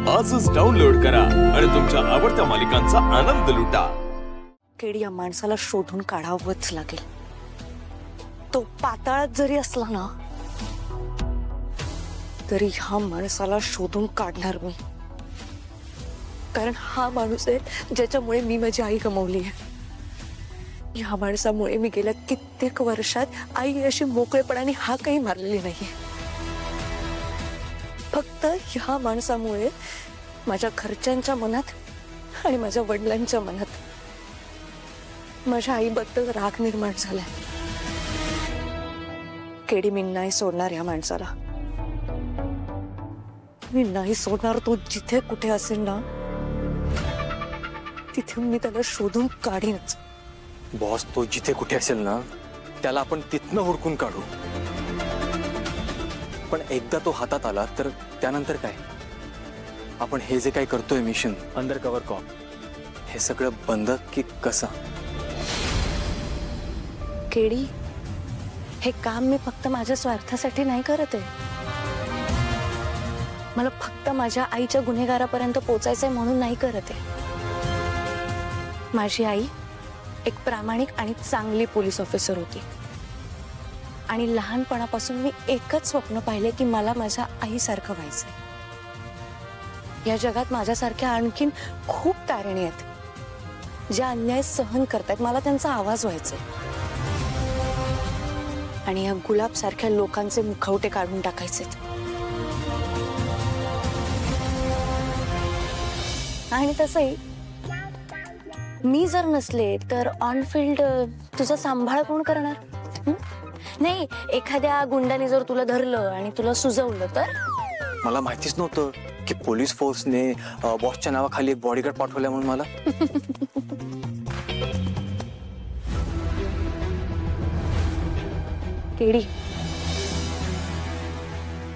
आजच डाउनलोड करा आणि तुमच्या आवडत्या मालिकांचा आनंद लुटा। केडी या माणसाला शोधून काढावंच लागेल। तो पाताळात जरी असला ना तरी ह्या माणसाला शोधून काढणार मी, कारण हा माणूस आहे ज्याच्यामुळे मी माझी आई गमावली आहे। ह्या माणसामुळे मी गेल्या कित्येक वर्षात आई अशी मोकळेपणाने हा काही मारलेली नाहीये। फक्त ह्या माणसामुळे माझ्या घरच्यांच्या मनात आणि माझ्या वडिलांच्या मनात माझ्या आईबद्दल राग निर्माण झालाय। केडी मी नाही सोडणार या माणसाला, मी नाही सोडणार। तो जिथे कुठे असेल ना तिथे मी त्याला शोधून काढीनच। बॉस, तो जिथे कुठे असेल ना त्याला आपण तिथनं हुडकून काढू, पण एकदा तो हातात आला तर त्यानंतर काय? आपण हे जे काही करतोय मिशन अंडर कव्हर कॉप, हे सगळं बंद की कसं? केडी, हे काम मी फक्त माझ्या स्वार्थासाठी नाही करत आहे। मला फक्त माझ्या आईच्या गुन्हेगारापर्यंत पोहोचायचंय म्हणून नाही करत आहे। माझी आई एक प्रामाणिक आणि चांगली पोलीस ऑफिसर होती आणि लहानपणापासून मी एकच स्वप्न पाहिले की मला माझ्या आईसारखं व्हायचंय। या जगात माझ्यासारख्या आणखीन खूप तारिणी आहेत ज्या अन्याय सहन करतात, मला त्यांचा आवाज व्हायचाय आणि या गुलाब सारख्या लोकांचे मुखवटे काढून टाकायचे। आणि तसंही मी जर नसले तर ऑन फील्ड तुझा सांभाळ कोण करणार? नाही, एखाद्या गुंडाने जर तुला धरलं आणि तुला सुजवलं तर? मला माहितीच नव्हतं की पोलीस फोर्सने बॉसच्या नावाखाली एक बॉडीगार्ड पाठवल्या म्हणून मला। केडी,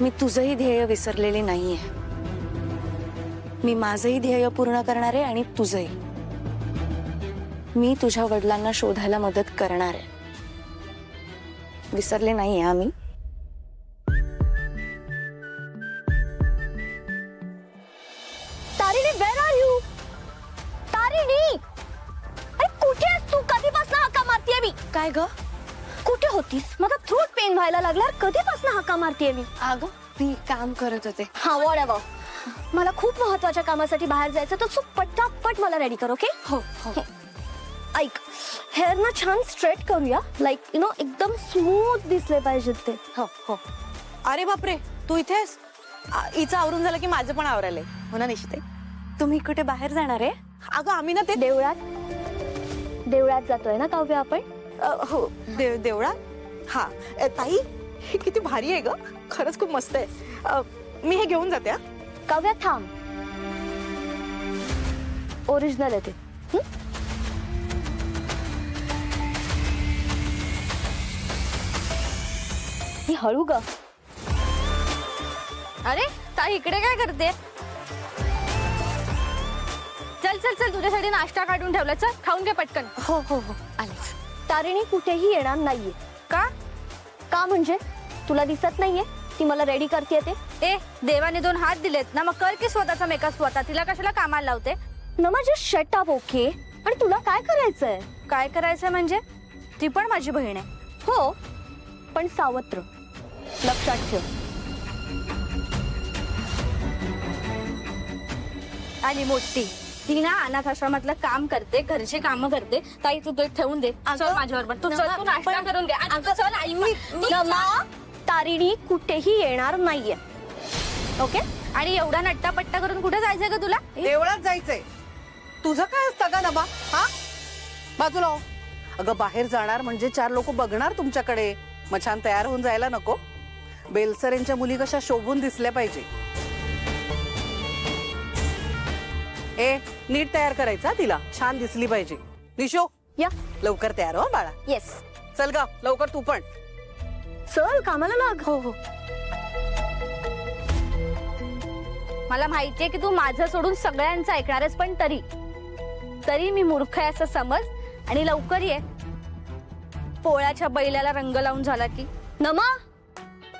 मी तुझंही ध्येय विसरलेले नाहीये। मी माझंही ध्येय पूर्ण करणार आहे आणि तुझंही। मी तुझ्या वडिलांना शोधायला मदत करणार आहे, विसरले नाहीये आम्ही। Tarini, where are you? Tarini, अरे कुठे आहेस तू? कधीपासून हाका मारतेय मी? काय ग, कुठे होतीस? माझा थ्रोट पेन व्हायला लागला। कधीपासून हाका मारतेय मी? अगं मी काम करत होते। हा, व्हॉटएव्हर। मला खूप महत्त्वाच्या कामासाठी बाहेर जायचं, तर तू पटापट मला रेडी कर, ओके? हो हो। ऐक, हेअर ना छान स्ट्रेट करूया, लाईक यू नो एकदम स्मूथ दिसले पाहिजे ते। हो हो। अरे बापरे, तू इथे आहेस? हिचं आवरून झालं की माझं पण आवरायलंय, हो ना निशिते? तुम्ही कुठे बाहेर जाणार आहे? अगं आम्ही ना ते देवळात जातोय ना काव्य आपण? हो, देवळात? हा ताई, हे किती भारी आहे ग, खरंच खूप मस्त आहे। मी हे घेऊन जाते। काव्य थांब, ओरिजिनल आहे ते। ही हळू ग। अरे ताई, इकडे काय करते? चल चल चल, तुझ्यासाठी नाश्ता काढून ठेवला, चल खाऊन घे पटकन। हो हो हो, आलेच। तारिणी कुठेही येणार नाहीये। का? का म्हणजे तुला दिसत नाहीये ती मला रेडी करते ते? ए, देवाने 2 हात दिलेत ना, मग कर की स्वतःचा मेकअप स्वतः। तिला कशाला कामाला लावते? नमा, जस्ट शट अप, ओके? आणि तुला काय करायचंय? काय करायचंय म्हणजे? ती पण माझी बहीण आहे। हो, पण सावत्र, लक्षात ठेव। आणि मोठी ती ना अनाथ आश्रमातलं काम करते, घरची कामं करते। ताई तू ते ठेवून दे, चल माझ्याबरोबर। तू चल, तू नाश्ता करून घे। चल आई, नमा, तारिणी कुठेही येणार नाहीये, ओके? आणि एवढा नट्टापट्टा करून कुठे जायचंय का तुला? देवळात जायचंय। तुझं काय असतं का नबा? हा, बाजूला हो। अगं बाहेर जाणार म्हणजे 4 लोक बघणार तुमच्याकडे, मग छान तयार होऊन जायला नको? बेलसरेंच्या मुली कशा शोभून दिसल्या पाहिजे। ए, नीट तयार करायचा, तिला छान दिसली पाहिजे। निशो, या लवकर तयार हो बाळा। येस, चल ग लवकर, तू पण चल कामाला लाग। हो हो। मला माहितीये की तू माझं सोडून सगळ्यांचं ऐकणार आहेस, पण तरी मी मूर्ख आहे असं समज आणि लवकर ये। पोळ्याच्या बैलाला रंग लावून झाला की। नमा,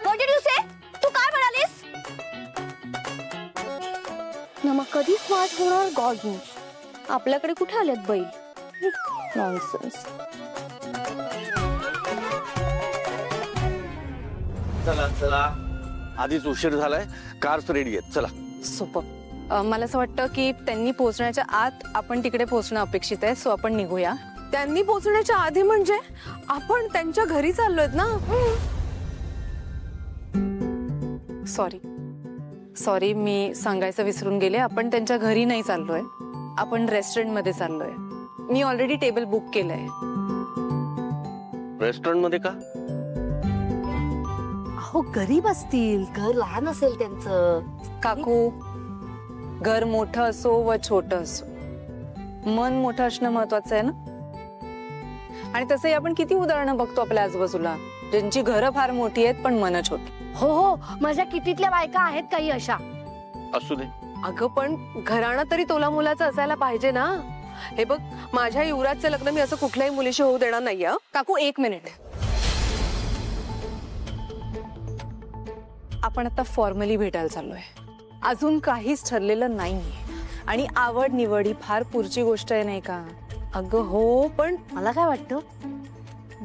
व्हॉट डिड यू से? तू काय म्हणालीस? नमा कधी स्मार्ट होणार गॉड नोस. आपल्याकडे कुठे आल्यात बैल? नॉनसेन्स. चला चला, आधीच उशीर झालाय, कार्स रेडी आहेत, चला. सुपर. मला असं वाटतं की त्यांनी पोहोचण्याच्या आत आपण तिकडे पोहोचणं अपेक्षित आहे, सो आपण निघूया. त्यांनी पोहोचण्याच्या आधी म्हणजे आपण त्यांच्या घरी चाललोय ना. सॉरी, मी सांगायचं विसरून गेले. आपण त्यांच्या घरी नाही चाललोय, आपण रेस्टॉरंट मध्ये चाललोय. मी ऑलरेडी टेबल बुक केलंय. रेस्टॉरंट मध्ये का? अहो गरीब असतील, घर लहान असेल त्यांचं. काकू, घर मोठं असो व छोटं असो, मन मोठं असणं महत्वाचं आहे ना. आणि तसंही आपण किती उदाहरणं बघतो आपल्या आजूबाजूला, ज्यांची घरं फार मोठी आहेत पण मन छोटी. हो हो, माझ्या कितीतल्या बायका आहेत काही अशा. असू दे. अगं पण घराणं तरी तोला मुलाचं असायला पाहिजे ना. हे बघ, माझ्या युवराजचं लग्न मी असं कुठल्याही मुलीशी होऊ देणार नाहीये. काकू, 1 मिनिट. आपण आता फॉर्मली भेटायला चाललोय, अजून काहीच ठरलेलं नाहीये. आणि आवड निवडी फार पुढची गोष्ट आहे नाही का? अगं हो, पण मला काय वाटतं,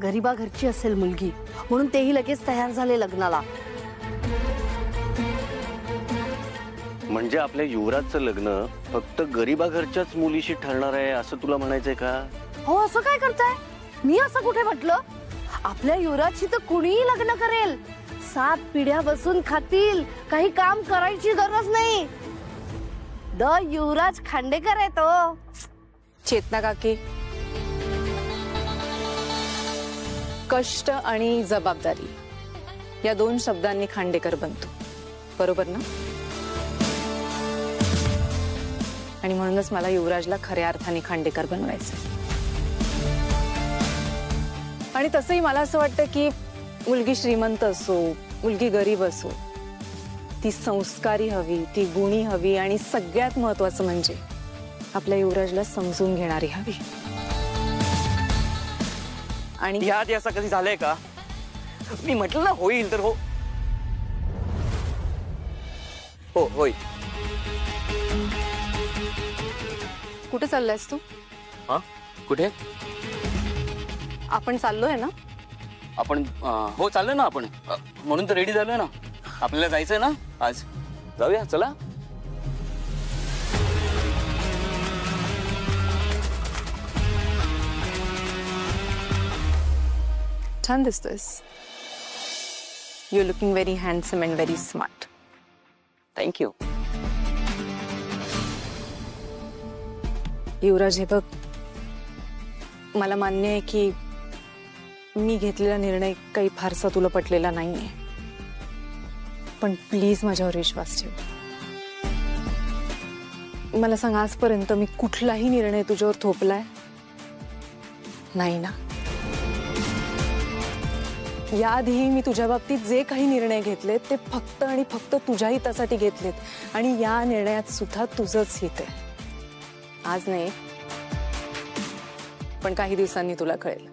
गरीबा घरची असेल मुलगी म्हणून तेही लगेच तयार झाले लग्नाला. म्हणजे आपल्या युवराजचं लग्न फक्त गरीबा घरच्याच मुलीशी ठरणार आहे असं तुला म्हणायचंय का? हो, असं काय करताय? मी असं कुठे म्हटलं? आपल्या युवराजशी तर कुणीही लग्न करेल. 7 पिढ्या बसून खातील, काही काम करायची गरज नाही. द युवराज खांडेकर आहे तो. चेतना काकी, कष्ट आणि जबाबदारी या 2 शब्दांनी खांडेकर बनतो, बरोबर ना? आणि म्हणूनच मला युवराजला खऱ्या अर्थाने खांडेकर बनवायचं. आणि तसंही मला असं वाटतं की मुलगी श्रीमंत असो, मुलगी गरीब असो, ती संस्कारी हवी, ती गुणी हवी, आणि सगळ्यात महत्वाचं म्हणजे आपल्या युवराजला समजून घेणारी हवी. आणि या आधी असं कधी झालंय का? मी म्हटलं ना होईल तर हो. हो होईल. कुठे चाललायस तू? हा, कुठे? आपण चाललोय ना? आपण हो चाललोय ना आपण, म्हणून तर रेडी झालोय ना. आपल्याला जायचंय ना आज. जाऊया, चला. छान दिसतोयस. You looking very handsome and very smart. Thank you. Yuvraj, हे बघ, मला मान्य आहे की मी घेतलेला निर्णय काही फारसा तुला पटलेला नाहीये, पण प्लीज माझ्यावर विश्वास ठेव. मला सांग, आजपर्यंत मी कुठलाही निर्णय तुझ्यावर थोपलाय नाही ना? याआधीही मी तुझ्या बाबतीत जे काही निर्णय घेतलेत ते फक्त आणि फक्त तुझ्या हितासाठी घेतलेत, आणि या निर्णयात सुद्धा तुझंच हित आहे. आज नाही, पण काही दिवसांनी तुला कळेल.